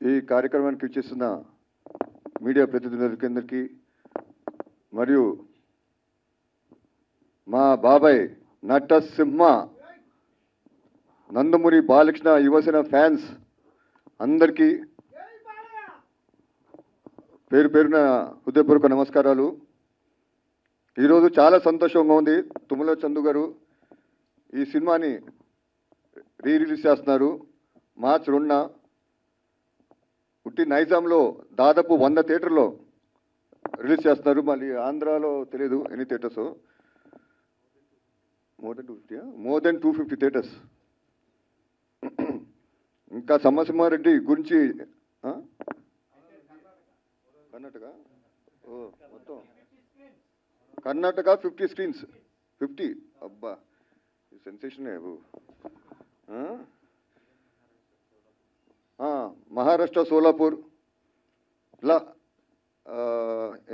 ఈ కార్యక్రమానికి ఇచ్చేస్తున్న మీడియా ప్రతినిధులందరికీ మరియు మా బాబాయ్ నటసింహ నందమూరి బాలకృష్ణ యువసేన ఫ్యాన్స్ అందరికీ పేరు పేరున హృదయపూర్వక నమస్కారాలు. ఈరోజు చాలా సంతోషంగా ఉంది. తుమ్మల చందు గారు ఈ సినిమాని రిలీజ్ చేస్తున్నారు. మార్చి 2న ఉట్టి నైజాంలో దాదాపు 100 థియేటర్లో రిలీజ్ చేస్తున్నారు. మళ్ళీ ఆంధ్రాలో తెలియదు ఎన్ని థియేటర్స్, మోర్ దెన్ 250 థియేటర్స్. ఇంకా సమసింహారెడ్డి గురించి కర్ణాటక మొత్తం కర్ణాటక 50 స్క్రీన్స్ 50. అబ్బా సెన్సేషన్. మహారాష్ట్ర సోలాపూర్ ఇలా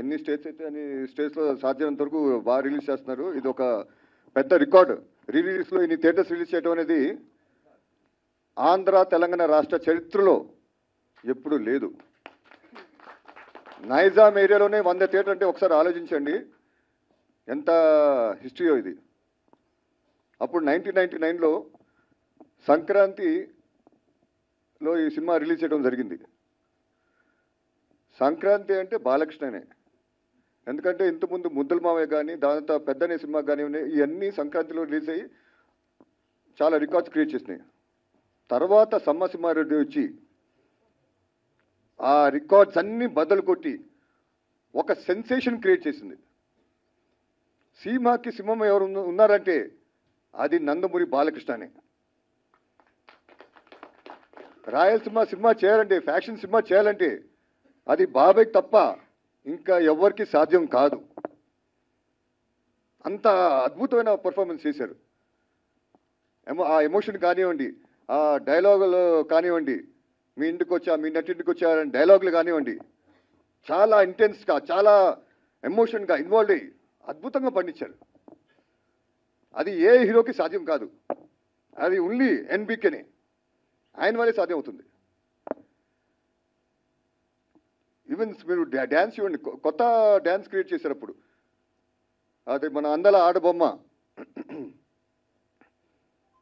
ఎన్ని స్టేట్స్ అయితే అన్ని స్టేట్స్లో సాధ్యమైనంత వరకు బాగా రిలీజ్ చేస్తున్నారు. ఇది ఒక పెద్ద రికార్డు. రిలీజ్లో ఇన్ని థియేటర్స్ రిలీజ్ చేయడం అనేది ఆంధ్ర తెలంగాణ రాష్ట్ర చరిత్రలో ఎప్పుడు లేదు. నైజాం ఏరియాలోనే 100 థియేటర్ అంటే ఒకసారి ఆలోచించండి ఎంత హిస్టరీయో ఇది. అప్పుడు 1999లో సంక్రాంతిలో ఈ సినిమా రిలీజ్ చేయడం జరిగింది. సంక్రాంతి అంటే బాలకృష్ణనే. ఎందుకంటే ఇంతకుముందు ముద్దల మావయ్య కానీ దాంతో పెద్దనే సినిమా కానీ ఇవన్నీ సంక్రాంతిలో రిలీజ్ అయ్యి చాలా రికార్డ్స్ క్రియేట్ చేసినాయి. తర్వాత సమసింహారెడ్డి వచ్చి ఆ రికార్డ్స్ అన్నీ బద్దలు కొట్టి ఒక సెన్సేషన్ క్రియేట్ చేసింది. సినిమాకి సింహం ఎవరు ఉన్నారంటే అది నందమూరి బాలకృష్ణనే. రాయలసీమ సినిమా చేయాలంటే, ఫ్యాక్షన్ సినిమా చేయాలంటే అది బాబాయ్ తప్ప ఇంకా ఎవరికి సాధ్యం కాదు. అంత అద్భుతమైన పర్ఫార్మెన్స్ చేశారు. ఆ ఎమోషన్ కానివ్వండి, ఆ డైలాగులు కానివ్వండి, మీ ఇంటికి వచ్చా మీ నటింటికి వచ్చా డైలాగులు కానివ్వండి, చాలా ఇంటెన్స్గా చాలా ఎమోషన్గా ఇన్వాల్వ్ అయ్యి అద్భుతంగా పండించారు. అది ఏ హీరోకి సాధ్యం కాదు. అది ఓన్లీ ఎన్బీకేనే, ఆయన వల్లే సాధ్యం అవుతుంది. ఈవెన్ మీరు డ్యాన్స్ చూడండి, కొత్త డ్యాన్స్ క్రియేట్ చేశారు. అప్పుడు అది మన అందల ఆడబొమ్మ.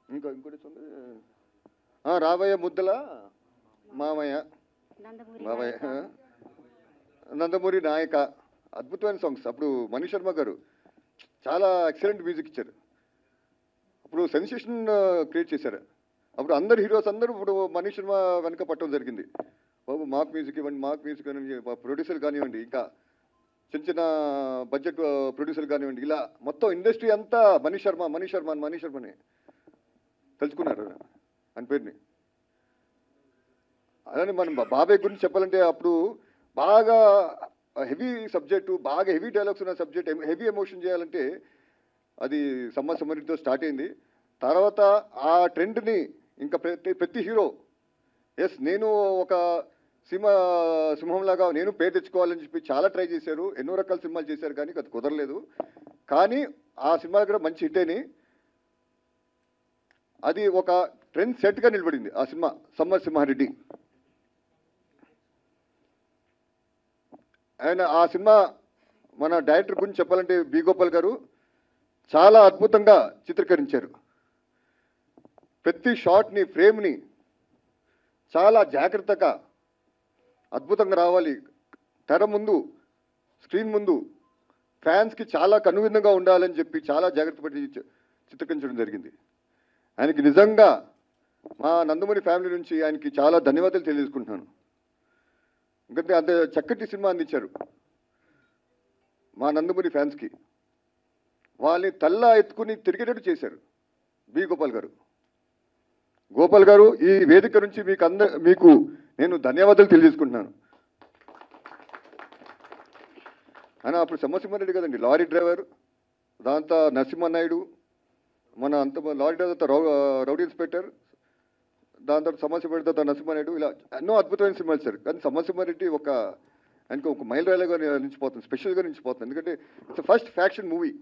ఇంకోటి రాబోయే ముద్దల మామయ్య నందమూరి నాయక, అద్భుతమైన సాంగ్స్. అప్పుడు మనీష్ శర్మ గారు చాలా ఎక్సలెంట్ మ్యూజిక్ ఇచ్చారు. అప్పుడు సెన్సేషన్ క్రియేట్ చేశారు. అప్పుడు అందరు హీరోస్ అందరూ ఇప్పుడు మనీష్ శర్మ వెనక పట్టడం జరిగింది. బాబు మాకు మ్యూజిక్ ఇవ్వండి, మాకు మ్యూజిక్ ఇవ్వండి. ప్రొడ్యూసర్లు కానివ్వండి, ఇంకా చిన్న చిన్న బడ్జెట్ ప్రొడ్యూసర్లు కానివ్వండి, ఇలా మొత్తం ఇండస్ట్రీ అంతా మనీష్ శర్మని తెలుసుకున్నారు అని పేరుని. అలానే మనం బాబాయ్ గురించి చెప్పాలంటే అప్పుడు బాగా హెవీ సబ్జెక్టు, బాగా హెవీ డైలాగ్స్ ఉన్న సబ్జెక్ట్, హెవీ ఎమోషన్ చేయాలంటే అది సమరితో స్టార్ట్ అయింది. తర్వాత ఆ ట్రెండ్ని ఇంకా ప్రతి హీరో నేను ఒక సింహంలాగా నేను పేరు తెచ్చుకోవాలని చెప్పి చాలా ట్రై చేశారు. ఎన్నో రకాల సినిమాలు చేశారు కానీ అది కుదరలేదు. కానీ ఆ సినిమా కూడా మంచి హిట్ అయినాయి. అది ఒక ట్రెండ్ సెట్గా నిలబడింది ఆ సినిమా సమసింహారెడ్డి. ఆయన ఆ సినిమా మన డైరెక్టర్ గురించి చెప్పాలంటే బి గోపాల్ గారు చాలా అద్భుతంగా చిత్రీకరించారు. ప్రతి షాట్ని, ఫ్రేమ్ని చాలా జాగ్రత్తగా అద్భుతంగా రావాలి. తెర ముందు, స్క్రీన్ ముందు ఫ్యాన్స్కి చాలా కనువిందుగా ఉండాలని చెప్పి చాలా జాగ్రత్త పడి చిత్రీకరించడం జరిగింది. ఆయనకి నిజంగా మా నందమూరి ఫ్యామిలీ నుంచి ఆయనకి చాలా ధన్యవాదాలు తెలియజేసుకుంటున్నాను. ఎందుకంటే అంత చక్కటి సినిమా అందించారు మా నందమూరి ఫ్యాన్స్కి. వాళ్ళని తల్లా ఎత్తుకుని తిరిగేటట్టు చేశారు బి గోపాల్ గారు. ఈ వేదిక నుంచి మీకు నేను ధన్యవాదాలు తెలియజేసుకుంటున్నాను. ఆయన అప్పుడు సమసింహారెడ్డి కదండి లారీ డ్రైవర్, దాంతో నరసింహనాయుడు, మన అంత లారీ డ్రైవర్ రౌడీ ఇన్స్పెక్టర్, దాని తర్వాత సమసింహారెడ్డి తర్వాత నరసింహనాయుడు, ఇలా ఎన్నో అద్భుతమైన సినిమాలు సార్. కానీ సమసింహారెడ్డి ఆయనకు ఒక మైలురాయిగా నిలిచిపోతుంది, స్పెషల్గా నిలిచిపోతుంది. ఎందుకంటే ఇట్స్ ఫస్ట్ ఫ్యాక్షన్ మూవీ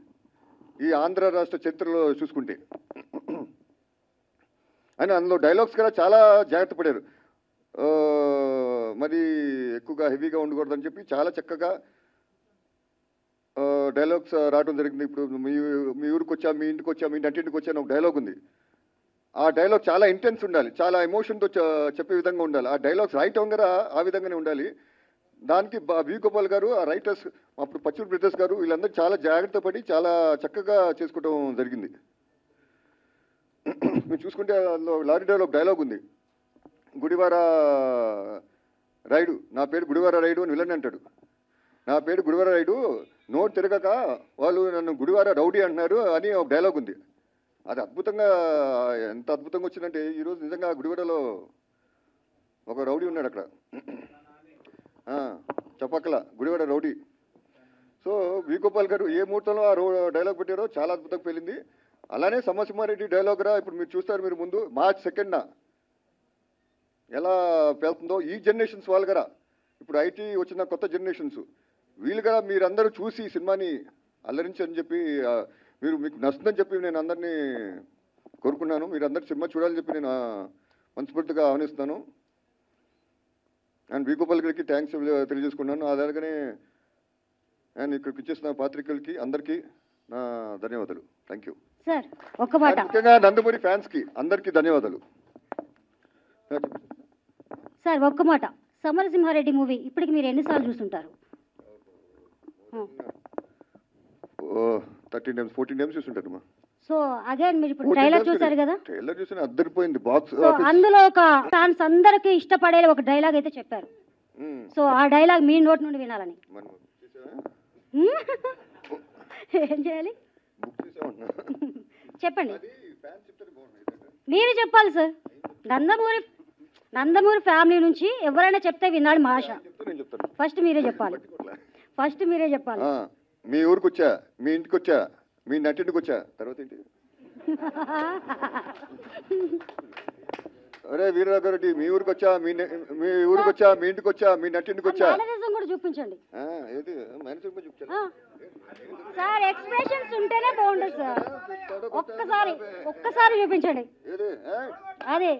ఈ ఆంధ్ర రాష్ట్ర చరిత్రలో చూసుకుంటే. ఆయన అందులో డైలాగ్స్ కూడా చాలా జాగ్రత్త పడారు. మరి ఎక్కువగా హెవీగా ఉండకూడదని చెప్పి చాలా చక్కగా డైలాగ్స్ రావడం జరిగింది. ఇప్పుడు మీ ఊరికి వచ్చా, మీ ఇంటికి వచ్చా, మీ నటింటికి వచ్చా అని ఒక డైలాగ్ ఉంది. ఆ డైలాగ్ చాలా ఇంటెన్స్ ఉండాలి, చాలా ఎమోషన్తో చెప్పే విధంగా ఉండాలి. ఆ డైలాగ్స్ రాయటం కూడా ఆ విధంగానే ఉండాలి. దానికి వి గోపాల్ గారు, ఆ రైటర్స్, అప్పుడు పచ్చూరు బ్రదర్స్ గారు, వీళ్ళందరూ చాలా జాగ్రత్త పడి చాలా చక్కగా చేసుకోవడం జరిగింది. మీరు చూసుకుంటే అందులో లారీ డ్రైవ్లో ఒక డైలాగ్ ఉంది, గుడివార రైడు, నా పేరు గుడివార రైడు అని విలన్ అంటాడు. నా పేరు గుడివార రైడు, నోటు తిరగక వాళ్ళు నన్ను గుడివార రౌడీ అంటున్నారు అని ఒక డైలాగ్ ఉంది. అది అద్భుతంగా, ఎంత అద్భుతంగా వచ్చిందంటే ఈరోజు నిజంగా గుడివాడలో ఒక రౌడీ ఉన్నాడు అక్కడ, చెప్పక్కల Gudivada rowdy. So we Gopal గారు ఏ ముహూర్తంలో ఆ డైలాగ్ పెట్టారో చాలా అద్భుతంగా పెళ్ళింది. అలానే సమరసింహారెడ్డి డైలాగ్ రా ఇప్పుడు మీరు చూస్తారు, మీరు ముందు మార్చ్ 2న ఎలా వెళ్తుందో ఈ జనరేషన్స్ వాళ్ళు కదా, ఇప్పుడు ఐటీ వచ్చిన కొత్త జనరేషన్స్ వీళ్ళు కదా, మీరందరూ చూసి ఈ సినిమాని అల్లరించని చెప్పి మీకు నచ్చుతుందని చెప్పి నేను అందరినీ కోరుకున్నాను. మీరు అందరు సినిమా చూడాలని చెప్పి నేను మనస్ఫూర్తిగా ఆహ్వానిస్తున్నాను. అండ్ వి గోపాల్ గారికి థ్యాంక్స్ తెలియజేసుకున్నాను. అలాగనే అండ్ ఇక్కడికి ఇచ్చేసిన పాత్రికలకి అందరికీ నా ధన్యవాదాలు. Thank you sir. ఒక్క మాట, ముఖ్యంగా నందమూరి ఫ్యాన్స్కి అందరికీ ధన్యవాదాలు సార్. ఒక్క మాట, సమరసింహారెడ్డి మూవీ ఇప్పటికి మీరు ఎన్నిసార్లు చూస్తుంటారు? 13 times 14 times చూస్తుంటారు. సో అగైన్ మీరు ఇప్పుడు ట్రైలర్ చూసారు కదా, ట్రైలర్ చూసిన అద్దరిపోయింది బాక్స్. అందులో ఒక ఫ్యాన్స్ అందరికి ఇష్టపడే ఒక డైలాగ్ అయితే చెప్పారు. సో ఆ డైలాగ్ మీ నోటి నుండి వినాలని. ఏం చేయాలి చెప్పండి, మీరు చెప్పాలి సార్. నందమూరి ఫ్యామిలీ నుంచి ఎవరైనా చెప్తే వినాలి మా ఆశ. ఫస్ట్ మీరే చెప్పాలి, ఫస్ట్ మీరే చెప్పాలి. మీ ఊరికి వచ్చా, మీ ఇంటికి వచ్చా, మీ నటింటికి వచ్చా, తర్వాత ఏంటి? అరే వీరరాఘవరెడ్డి, మీ ఊరికి వచ్చా, మీ ఊరికి వచ్చా, మీ ఇంటికి వచ్చా, మీ నటింటికి వచ్చా, కూడా చూపించండి. ఏది మేనేజర్ చూపించండి సార్. ఎక్స్ప్రెషన్స్ ఉంటేనే బాగుంటుంది సార్. ఒక్కసారి చూపించండి. అదే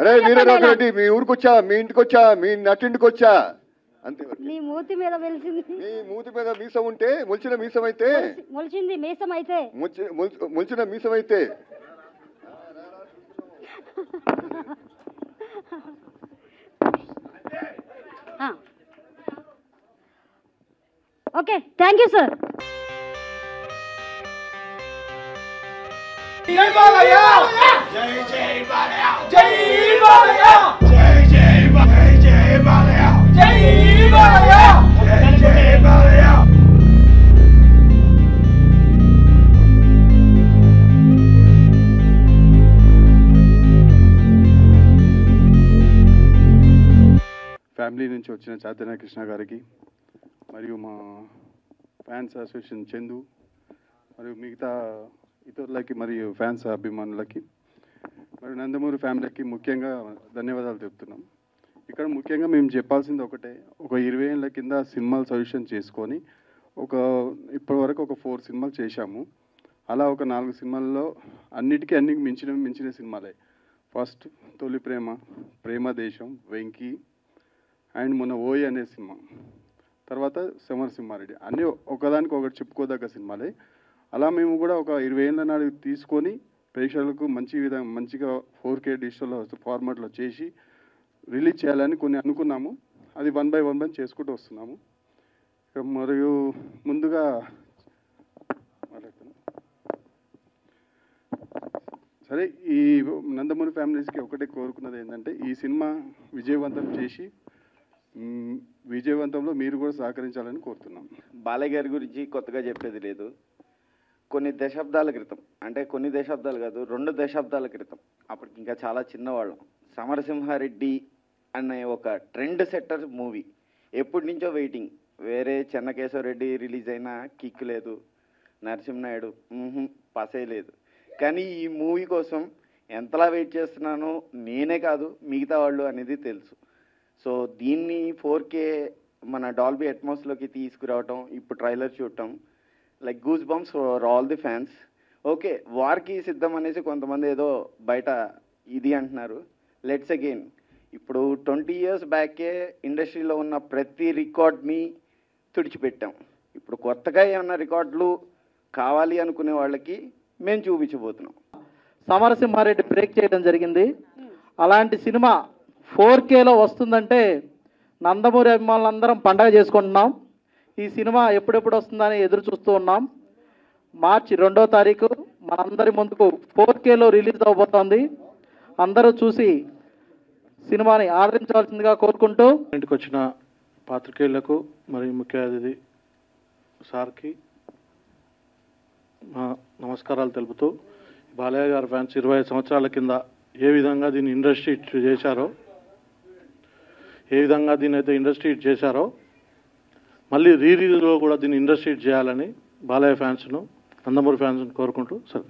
అరే వీరరాఘవరెడ్డి, మీ ఊరికి వచ్చా, మీ ఇంటికి వచ్చా, మీ నటింటికి వచ్చా, అంతే. నీ మూతి మీద వెలిసింది, నీ మూతి మీద మీసం ఉంటే, మొలిచిన మీసం అయితే, మొలిచింది మీసం అయితే, మొలిచిన మీసం అయితే. Okay, thank you sir. జై బాలయ్య, జై జై బాలయ్య, జై బాలయ్య, జై జై బాలయ్య, జై బాలయ్య, జై బాలయ్య, జై జై బాలయ్య. ఫ్యామిలీ నుంచి వచ్చిన చైతన్య కృష్ణ గారికి మరియు మా ఫ్యాన్స్ అసోసియేషన్ చందు మరియు మిగతా ఇతరులకి మరియు ఫ్యాన్స్ అభిమానులకి మరియు నందమూరి ఫ్యామిలీకి ముఖ్యంగా ధన్యవాదాలు చెప్తున్నాం. ఇక్కడ ముఖ్యంగా మేము చెప్పాల్సింది ఒకటే, ఒక 20 ఏళ్ళ కింద సినిమాలు సజెషన్ చేసుకొని ఇప్పటివరకు ఒక 4 సినిమాలు చేశాము. అలా ఒక 4 సినిమాల్లో అన్నిటికీ మించిన సినిమాలే. ఫస్ట్ తొలి ప్రేమ, ప్రేమ దేశం, వెంకీ అండ్ మొన్న ఓయి అనే సినిమా, తర్వాత సమరసింహారెడ్డి, అన్నీ ఒకదానికి ఒకటి చెప్పుకోదగ్గ సినిమాలే. అలా మేము కూడా ఒక 20 ఏళ్ళ నాడు తీసుకొని ప్రేక్షకులకు మంచిగా 4K డిజిటల్ ఫార్మాట్లో చేసి రిలీజ్ చేయాలని కొన్ని అనుకున్నాము. అది 1 by 1 చేసుకుంటూ వస్తున్నాము. మరియు ముందుగా సరే, ఈ నందమూరి ఫ్యామిలీస్కి ఒకటే కోరుకున్నది ఏంటంటే, ఈ సినిమా విజయవంతం చేసి విజయవంతంలో మీరు కూడా సహకరించాలని కోరుతున్నాం. బాలయ్య గారి గురించి కొత్తగా చెప్పేది లేదు. కొన్ని దశాబ్దాల క్రితం, అంటే కొన్ని దశాబ్దాలు కాదు, 2 దశాబ్దాల క్రితం, అప్పటికి ఇంకా చాలా చిన్నవాళ్ళం, సమరసింహారెడ్డి అనే ఒక ట్రెండ్ సెట్టర్ మూవీ ఎప్పటి నుంచో వెయిటింగ్. వేరే చెన్నకేశవరెడ్డి రిలీజ్ అయినా కిక్ లేదు, నరసింహనాయుడు పసే లేదు. కానీ ఈ మూవీ కోసం ఎంతలా వెయిట్ చేస్తున్నానో నేనే కాదు మిగతా వాళ్ళు అనేది తెలుసు. సో దీన్ని 4K మన డాల్బీ అట్మాస్లోకి తీసుకురావటం, ఇప్పుడు ట్రైలర్ చూడటం, like goosebumps for all the fans. Okay, వార్కి సిద్ధం అనేసి కొంతమంది ఏదో బయట ఇది అంటున్నారు. లెట్స్ అగైన్ ఇప్పుడు 20 ఇయర్స్ బ్యాకే ఇండస్ట్రీలో ఉన్న ప్రతి రికార్డ్ని తుడిచిపెట్టాం. ఇప్పుడు కొత్తగా ఏమన్నా రికార్డులు కావాలి అనుకునే వాళ్ళకి మేము చూపించబోతున్నాం. సమరసింహారెడ్డి బ్రేక్ చేయడం జరిగింది. అలాంటి సినిమా 4Kలో వస్తుందంటే నందమూరి అభిమానులందరం పండగ చేసుకుంటున్నాం. ఈ సినిమా ఎప్పుడెప్పుడు వస్తుందని ఎదురు చూస్తూ ఉన్నాం. మార్చి 2వ తారీఖు మనందరి ముందుకు 4Kలో రిలీజ్ అవబోతోంది. అందరూ చూసి సినిమాని ఆదరించవలసిందిగా కోరుకుంటూ ఇంటికి వచ్చిన పాత్రికేయులకు మరియు ముఖ్య అతిథి సార్కి నమస్కారాలు తెలుపుతూ, బాలయ్య గారి ఫ్యాన్స్ 25 సంవత్సరాల కింద ఏ విధంగా దీన్ని ఇండస్ట్రీ చేశారో, మళ్ళీ రీలీజ్లో కూడా దీన్ని ఇండస్ట్రీ చేయాలని బాలయ్య ఫ్యాన్స్ను, నందమూరి ఫ్యాన్స్ను కోరుకుంటూ సరే.